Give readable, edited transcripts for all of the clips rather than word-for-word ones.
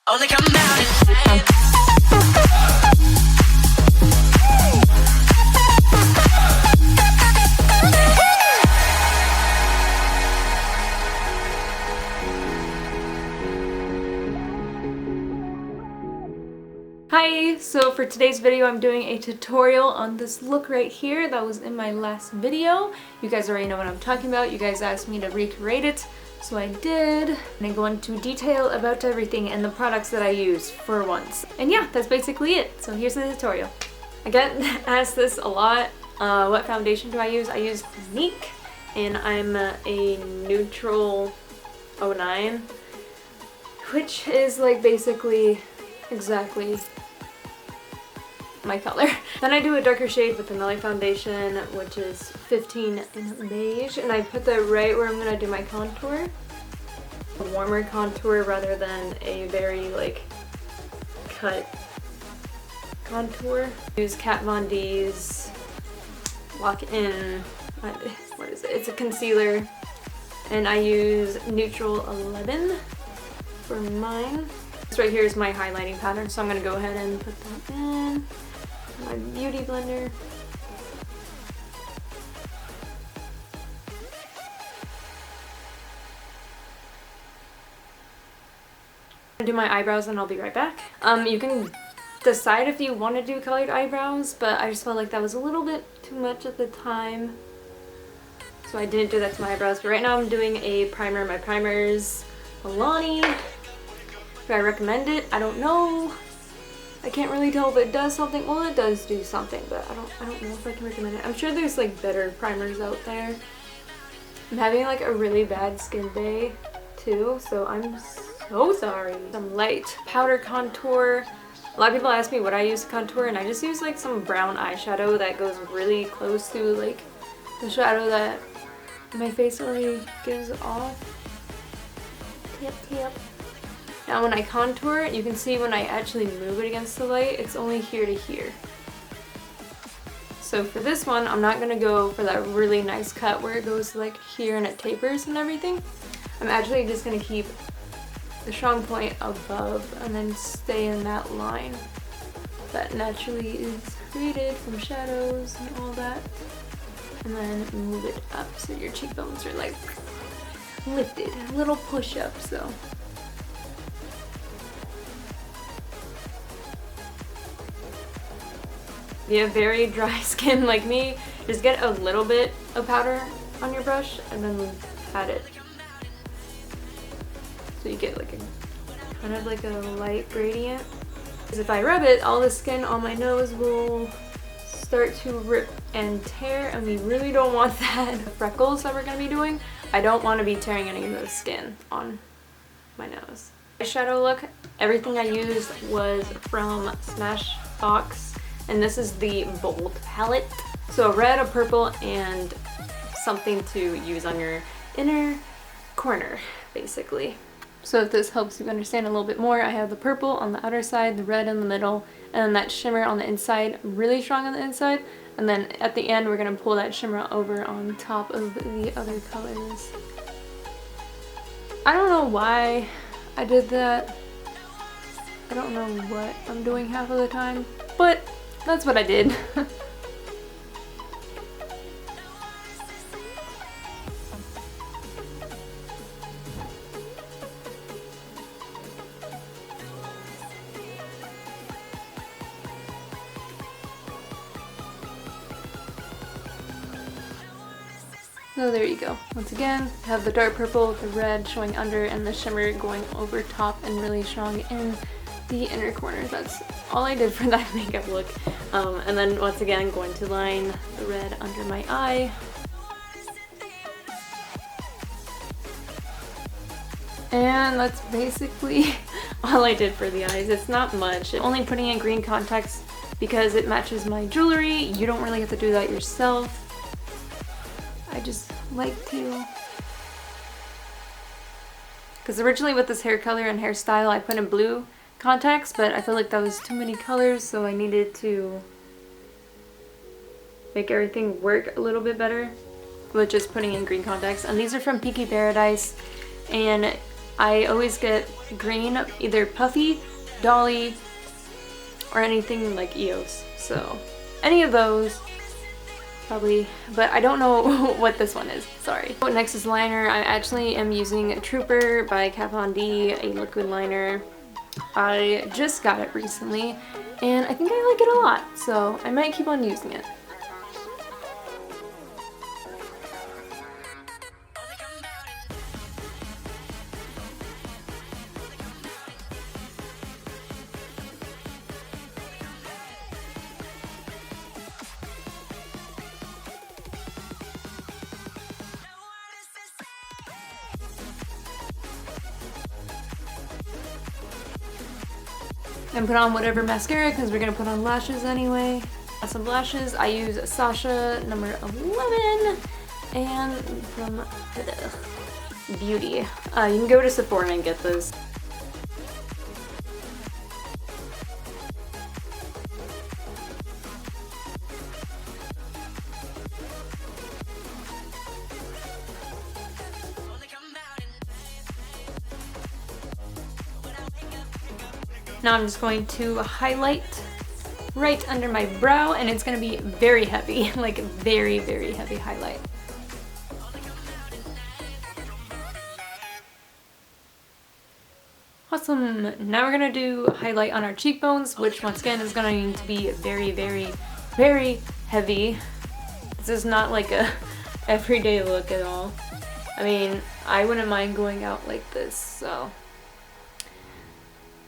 Only come down and Hi, so for today's video I'm doing a tutorial on this look right here that was in my last video. You guys already know what I'm talking about. You guys asked me to recreate it, so I did. And I go into detail about everything and the products that I use for once. And yeah, that's basically it. So here's the tutorial. I get asked this a lot. What foundation do I use? I use Clinique and I'm a neutral 09, which is like basically exactly my color. Then I do a darker shade with another foundation, which is 15 in beige, and I put that right where I'm gonna do my contour. A warmer contour rather than a very like cut contour. Use Kat Von D's Lock In, what is it? It's a concealer, and I use Neutral 11 for mine. This right here is my highlighting pattern, so I'm gonna go ahead and put that in my beauty blender. I'll do my eyebrows and I'll be right back. You can decide if you want to do colored eyebrows, but I just felt like that was a little bit too much at the time, so I didn't do that to my eyebrows. But right now I'm doing a primer. My primer is Milani. Do I recommend it? I don't know. I can't really tell if it does something. Well, it does do something, but I don't know if I can recommend it. I'm sure there's like better primers out there. I'm having like a really bad skin day too, so I'm so sorry. Some light powder contour. A lot of people ask me what I use to contour, and I just use like some brown eyeshadow that goes really close to like the shadow that my face already gives off. Tip, tip. Now when I contour it, you can see when I actually move it against the light, it's only here to here. So for this one, I'm not gonna go for that really nice cut where it goes like here and it tapers and everything. I'm actually just gonna keep the strong point above and then stay in that line that naturally is created from shadows and all that. And then move it up so your cheekbones are like lifted, a little push up, so. If you have very dry skin like me, just get a little bit of powder on your brush and then pat it. So you get like a kind of like a light gradient. Because if I rub it, all the skin on my nose will start to rip and tear, and we really don't want that. The freckles that we're going to be doing, I don't want to be tearing any of the skin on my nose. Eyeshadow look, everything I used was from Smashbox. And this is the Bold palette. So a red, a purple, and something to use on your inner corner, basically. So if this helps you understand a little bit more, I have the purple on the outer side, the red in the middle, and then that shimmer on the inside, really strong on the inside. And then at the end, we're gonna pull that shimmer over on top of the other colors. I don't know why I did that. I don't know what I'm doing half of the time, but that's what I did. So there you go. Once again, have the dark purple, the red showing under, and the shimmer going over top and really strong in the inner corner. That's all I did for that makeup look. And then once again, going to line the red under my eye. And that's basically all I did for the eyes. It's not much. I'm only putting in green contacts because it matches my jewelry. You don't really have to do that yourself. I just like to. Because originally with this hair color and hairstyle, I put in blue contacts, but I feel like that was too many colors, so I needed to make everything work a little bit better with just putting in green contacts. And these are from Peaky Paradise, and I always get green, either Puffy, Dolly, or anything like EOS. So any of those probably, but I don't know what this one is, sorry. Next is liner. I actually am using Trooper by Kat Von D, a liquid liner. I just got it recently and I think I like it a lot, so I might keep on using it. And put on whatever mascara because we're gonna put on lashes anyway. Some lashes, I use Sasha number 11 and from Beauty. You can go to Sephora and get this. Now I'm just going to highlight right under my brow, and it's going to be very heavy, like very, very heavy highlight. Awesome. Now we're going to do highlight on our cheekbones, which once again is going to be very, very, very heavy. This is not like a everyday look at all. I mean, I wouldn't mind going out like this, so.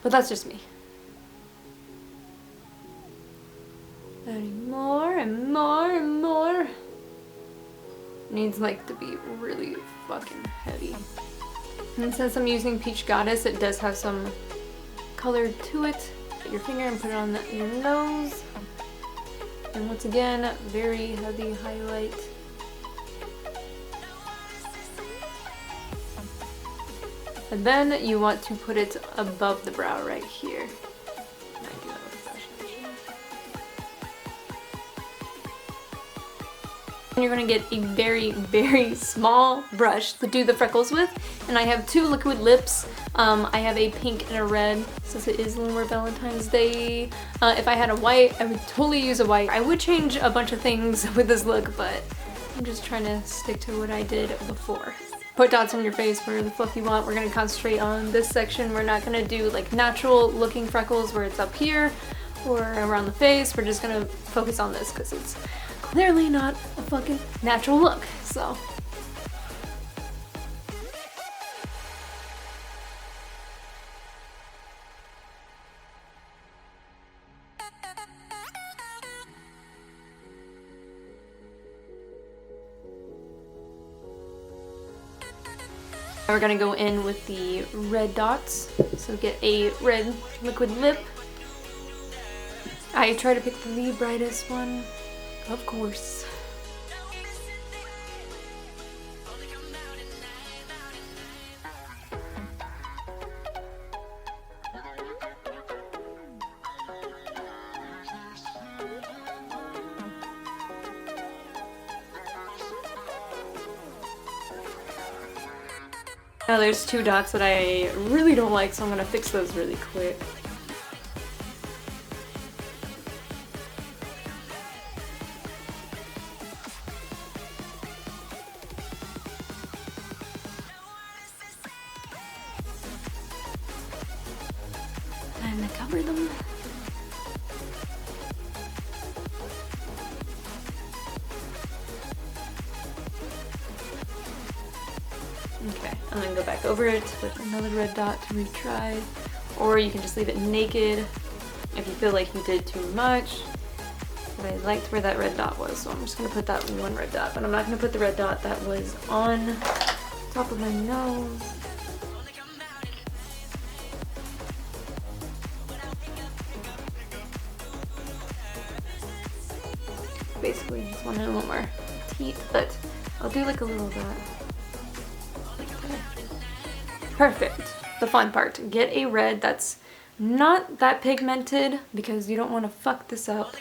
But that's just me. Adding more and more and more. Needs like to be really fucking heavy. And since I'm using Peach Goddess, it does have some color to it. Put your finger and put it on your nose. And once again, very heavy highlight. And then you want to put it above the brow right here. And you're going to get a very, very small brush to do the freckles with. And I have two liquid lips. I have a pink and a red, since it is Lunar Valentine's Day. If I had a white, I would totally use a white. I would change a bunch of things with this look, but I'm just trying to stick to what I did before. Put dots on your face where the fuck you want. We're gonna concentrate on this section. We're not gonna do like natural looking freckles where it's up here or around the face. We're just gonna focus on this because it's clearly not a fucking natural look, so. We're gonna go in with the red dots. So get a red liquid lip. I try to pick the brightest one, of course. Now there's two dots that I really don't like, so I'm gonna fix those really quick. And cover them. Okay, and then go back over it with another red dot to retry. Or you can just leave it naked if you feel like you did too much. But I liked where that red dot was, so I'm just gonna put that one red dot. But I'm not gonna put the red dot that was on top of my nose. Basically just want a little more teeth, but I'll do like a little dot. Perfect. The fun part. Get a red that's not that pigmented because you don't want to fuck this up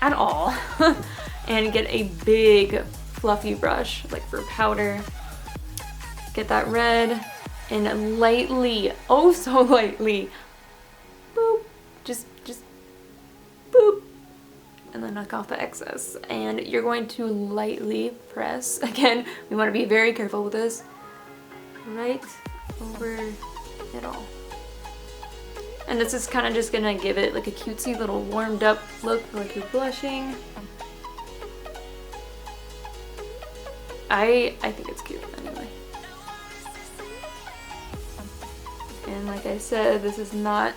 at all. And get a big fluffy brush like for powder. Get that red and lightly, oh so lightly, boop, just boop, and then knock off the excess. And you're going to lightly press, again, we want to be very careful with this, right over it all. And this is kind of just gonna give it like a cutesy little warmed up look, like you're blushing. I think it's cute anyway. And like I said, this is not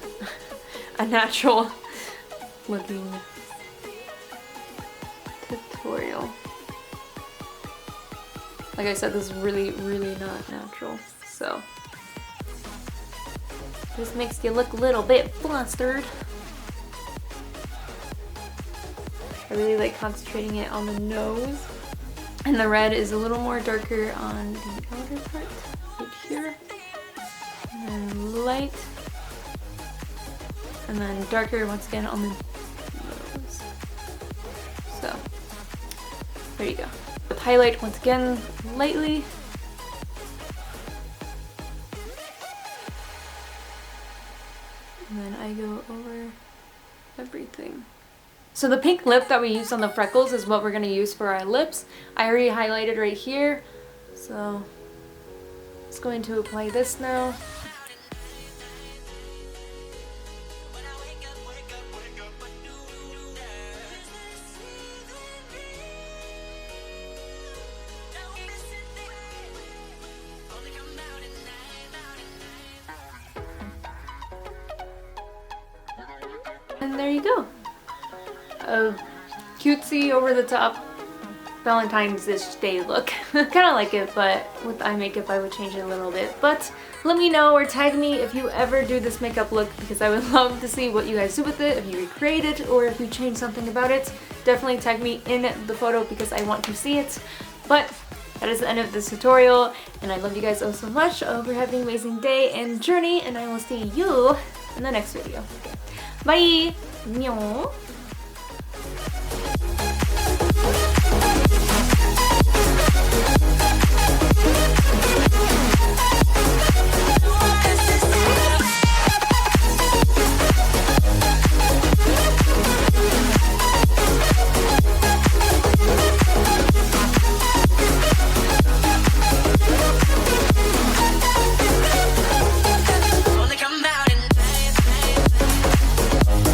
a natural looking tutorial. Like I said, this is really not natural. So this makes you look a little bit flustered. I really like concentrating it on the nose. And the red is a little more darker on the outer part, right here. And then light. And then darker once again on the nose. So, there you go. With highlight once again, lightly. And then I go over everything. So the pink lip that we used on the freckles is what we're going to use for our lips. I already highlighted right here, so just going to apply this now. And there you go. A cutesy, over-the-top Valentine's-ish Day look. Kind of like it, but with eye makeup I would change it a little bit. But let me know or tag me if you ever do this makeup look, because I would love to see what you guys do with it, if you recreate it or if you change something about it. Definitely tag me in the photo because I want to see it. But that is the end of this tutorial, and I love you guys so much. I hope you're having an amazing day and journey, and I will see you in the next video. Okay. Bye! Meow.